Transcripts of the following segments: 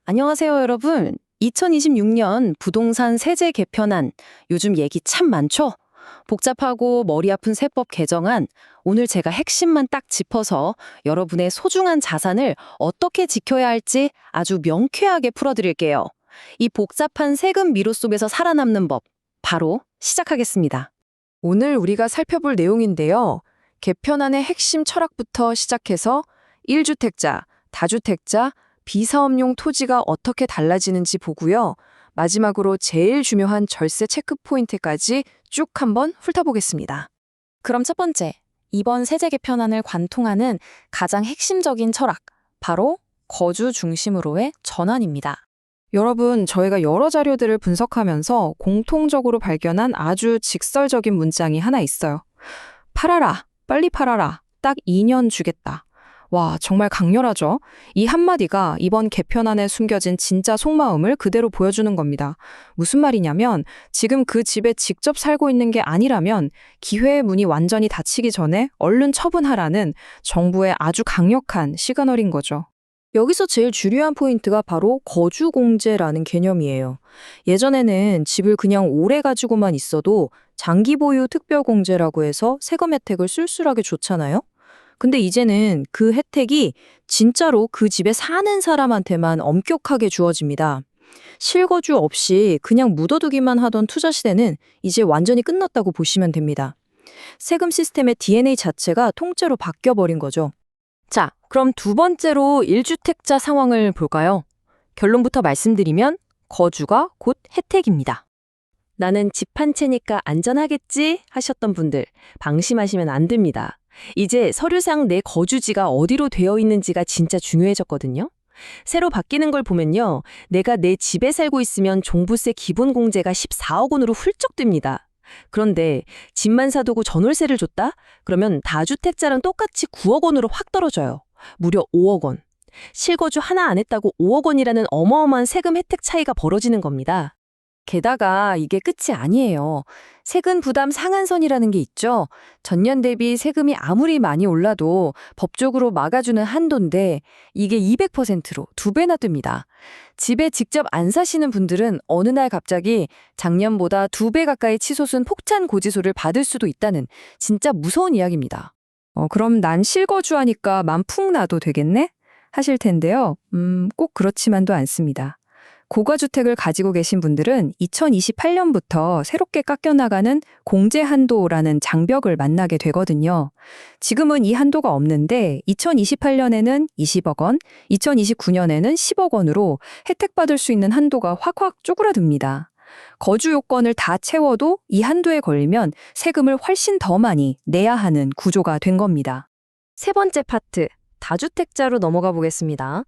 안녕하세요, 여러분. 2026년 부동산 세제 개편안, 요즘 얘기 참 많죠? 복잡하고 머리 아픈 세법 개정안, 오늘 제가 핵심만 딱 짚어서 여러분의 소중한 자산을 어떻게 지켜야 할지 아주 명쾌하게 풀어드릴게요. 이 복잡한 세금 미로 속에서 살아남는 법, 바로 시작하겠습니다. 오늘 우리가 살펴볼 내용인데요. 개편안의 핵심 철학부터 시작해서 1주택자, 다주택자, 비사업용 토지가 어떻게 달라지는지 보고요. 마지막으로 제일 중요한 절세 체크 포인트까지 쭉 한번 훑어보겠습니다. 그럼 첫 번째, 이번 세제 개편안을 관통하는 가장 핵심적인 철학, 바로 거주 중심으로의 전환입니다. 여러분, 저희가 여러 자료들을 분석하면서 공통적으로 발견한 아주 직설적인 문장이 하나 있어요. 팔아라, 빨리 팔아라, 딱 2년 주겠다. 와, 정말 강렬하죠? 이 한마디가 이번 개편안에 숨겨진 진짜 속마음을 그대로 보여주는 겁니다. 무슨 말이냐면 지금 그 집에 직접 살고 있는 게 아니라면 기회의 문이 완전히 닫히기 전에 얼른 처분하라는 정부의 아주 강력한 시그널인 거죠. 여기서 제일 중요한 포인트가 바로 거주공제라는 개념이에요. 예전에는 집을 그냥 오래 가지고만 있어도 장기 보유 특별공제라고 해서 세금 혜택을 쏠쏠하게 줬잖아요. 근데 이제는 그 혜택이 진짜로 그 집에 사는 사람한테만 엄격하게 주어집니다. 실거주 없이 그냥 묻어두기만 하던 투자 시대는 이제 완전히 끝났다고 보시면 됩니다. 세금 시스템의 DNA 자체가 통째로 바뀌어버린 거죠. 자, 그럼 두 번째로 1주택자 상황을 볼까요? 결론부터 말씀드리면 거주가 곧 혜택입니다. 나는 집 한 채니까 안전하겠지 하셨던 분들 방심하시면 안 됩니다. 이제 서류상 내 거주지가 어디로 되어 있는지가 진짜 중요해졌거든요. 새로 바뀌는 걸 보면요. 내가 내 집에 살고 있으면 종부세 기본공제가 14억 원으로 훌쩍 뜁니다. 그런데 집만 사두고 전월세를 줬다? 그러면 다주택자랑 똑같이 9억 원으로 확 떨어져요. 무려 5억 원. 실거주 하나 안 했다고 5억 원이라는 어마어마한 세금 혜택 차이가 벌어지는 겁니다. 게다가 이게 끝이 아니에요. 세금 부담 상한선이라는 게 있죠. 전년 대비 세금이 아무리 많이 올라도 법적으로 막아주는 한도인데 이게 200%로 2배나 뜹니다. 집에 직접 안 사시는 분들은 어느 날 갑자기 작년보다 2배 가까이 치솟은 폭탄 고지서를 받을 수도 있다는 진짜 무서운 이야기입니다. 그럼 난 실거주하니까 맘 푹 놔도 되겠네? 하실 텐데요. 꼭 그렇지만도 않습니다. 고가주택을 가지고 계신 분들은 2028년부터 새롭게 깎여나가는 공제한도라는 장벽을 만나게 되거든요. 지금은 이 한도가 없는데 2028년에는 20억 원, 2029년에는 10억 원으로 혜택받을 수 있는 한도가 확확 쪼그라듭니다. 거주 요건을 다 채워도 이 한도에 걸리면 세금을 훨씬 더 많이 내야 하는 구조가 된 겁니다. 세 번째 파트, 다주택자로 넘어가 보겠습니다.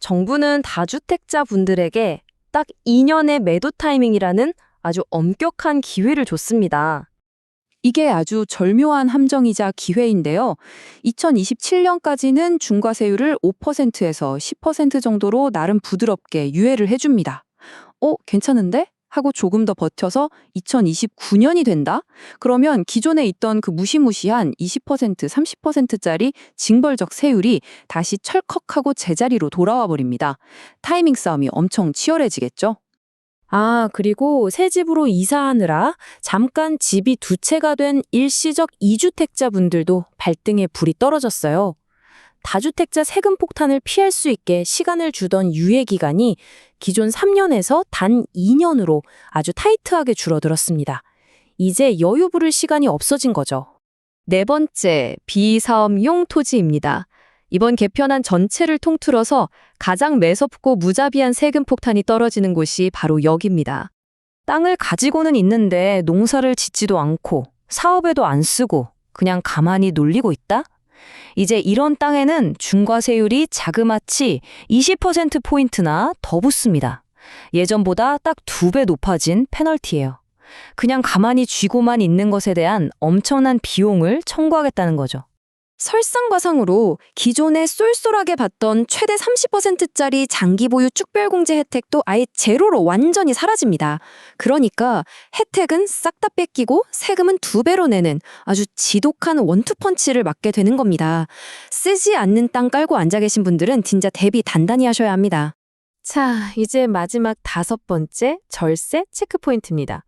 정부는 다주택자 분들에게 딱 2년의 매도 타이밍이라는 아주 엄격한 기회를 줬습니다. 이게 아주 절묘한 함정이자 기회인데요. 2027년까지는 중과세율을 5%에서 10% 정도로 나름 부드럽게 유예를 해줍니다. 괜찮은데? 하고 조금 더 버텨서 2029년이 된다? 그러면 기존에 있던 그 무시무시한 20%, 30%짜리 징벌적 세율이 다시 철컥하고 제자리로 돌아와 버립니다. 타이밍 싸움이 엄청 치열해지겠죠? 그리고 새 집으로 이사하느라 잠깐 집이 두 채가 된 일시적 2주택자 분들도 발등에 불이 떨어졌어요. 다주택자 세금 폭탄을 피할 수 있게 시간을 주던 유예 기간이 기존 3년에서 단 2년으로 아주 타이트하게 줄어들었습니다. 이제 여유 부릴 시간이 없어진 거죠. 네 번째, 비사업용 토지입니다. 이번 개편안 전체를 통틀어서 가장 매섭고 무자비한 세금 폭탄이 떨어지는 곳이 바로 여기입니다. 땅을 가지고는 있는데 농사를 짓지도 않고 사업에도 안 쓰고 그냥 가만히 놀리고 있다? 이제 이런 땅에는 중과세율이 자그마치 20%포인트나 더 붙습니다. 예전보다 딱 2배 높아진 페널티예요. 그냥 가만히 쥐고만 있는 것에 대한 엄청난 비용을 청구하겠다는 거죠. 설상가상으로 기존에 쏠쏠하게 받던 최대 30%짜리 장기 보유 축별공제 혜택도 아예 제로로 완전히 사라집니다. 그러니까 혜택은 싹 다 뺏기고 세금은 2배로 내는 아주 지독한 원투펀치를 맞게 되는 겁니다. 쓰지 않는 땅 깔고 앉아 계신 분들은 진짜 대비 단단히 하셔야 합니다. 자, 이제 마지막 5번째 절세 체크포인트입니다.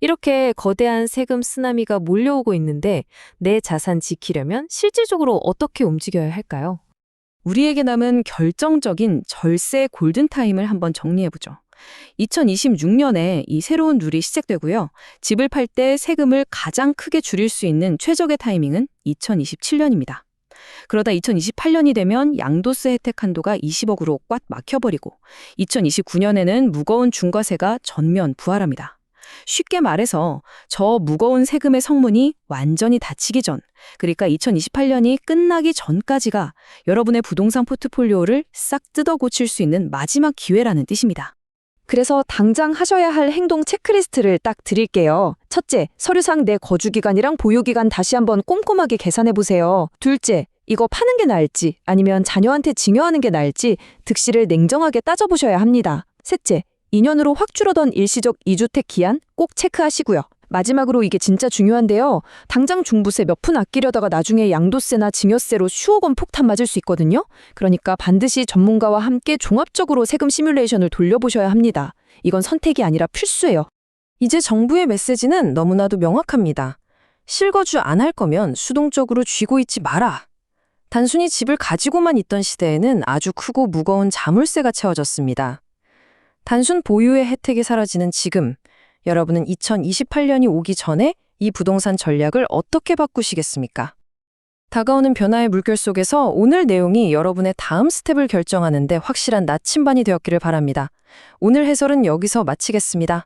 이렇게 거대한 세금 쓰나미가 몰려오고 있는데 내 자산 지키려면 실질적으로 어떻게 움직여야 할까요? 우리에게 남은 결정적인 절세 골든타임을 한번 정리해보죠. 2026년에 이 새로운 룰이 시작되고요. 집을 팔 때 세금을 가장 크게 줄일 수 있는 최적의 타이밍은 2027년입니다. 그러다 2028년이 되면 양도세 혜택 한도가 20억으로 꽉 막혀버리고 2029년에는 무거운 중과세가 전면 부활합니다. 쉽게 말해서 저 무거운 세금의 성문이 완전히 닫히기 전, 그러니까 2028년이 끝나기 전까지가 여러분의 부동산 포트폴리오를 싹 뜯어 고칠 수 있는 마지막 기회라는 뜻입니다. 그래서 당장 하셔야 할 행동 체크리스트를 딱 드릴게요. 첫째, 서류상 내 거주기간이랑 보유기간 다시 한번 꼼꼼하게 계산해보세요. 둘째, 이거 파는 게 나을지 아니면 자녀한테 증여하는 게 나을지 득실을 냉정하게 따져보셔야 합니다. 셋째, 2년으로 확 줄어든 일시적 2주택 기한 꼭 체크하시고요. 마지막으로 이게 진짜 중요한데요. 당장 중부세 몇 푼 아끼려다가 나중에 양도세나 증여세로 수억 원 폭탄 맞을 수 있거든요. 그러니까 반드시 전문가와 함께 종합적으로 세금 시뮬레이션을 돌려보셔야 합니다. 이건 선택이 아니라 필수예요. 이제 정부의 메시지는 너무나도 명확합니다. 실거주 안 할 거면 수동적으로 쥐고 있지 마라. 단순히 집을 가지고만 있던 시대에는 아주 크고 무거운 자물쇠가 채워졌습니다. 단순 보유의 혜택이 사라지는 지금, 여러분은 2028년이 오기 전에 이 부동산 전략을 어떻게 바꾸시겠습니까? 다가오는 변화의 물결 속에서 오늘 내용이 여러분의 다음 스텝을 결정하는 데 확실한 나침반이 되었기를 바랍니다. 오늘 해설은 여기서 마치겠습니다.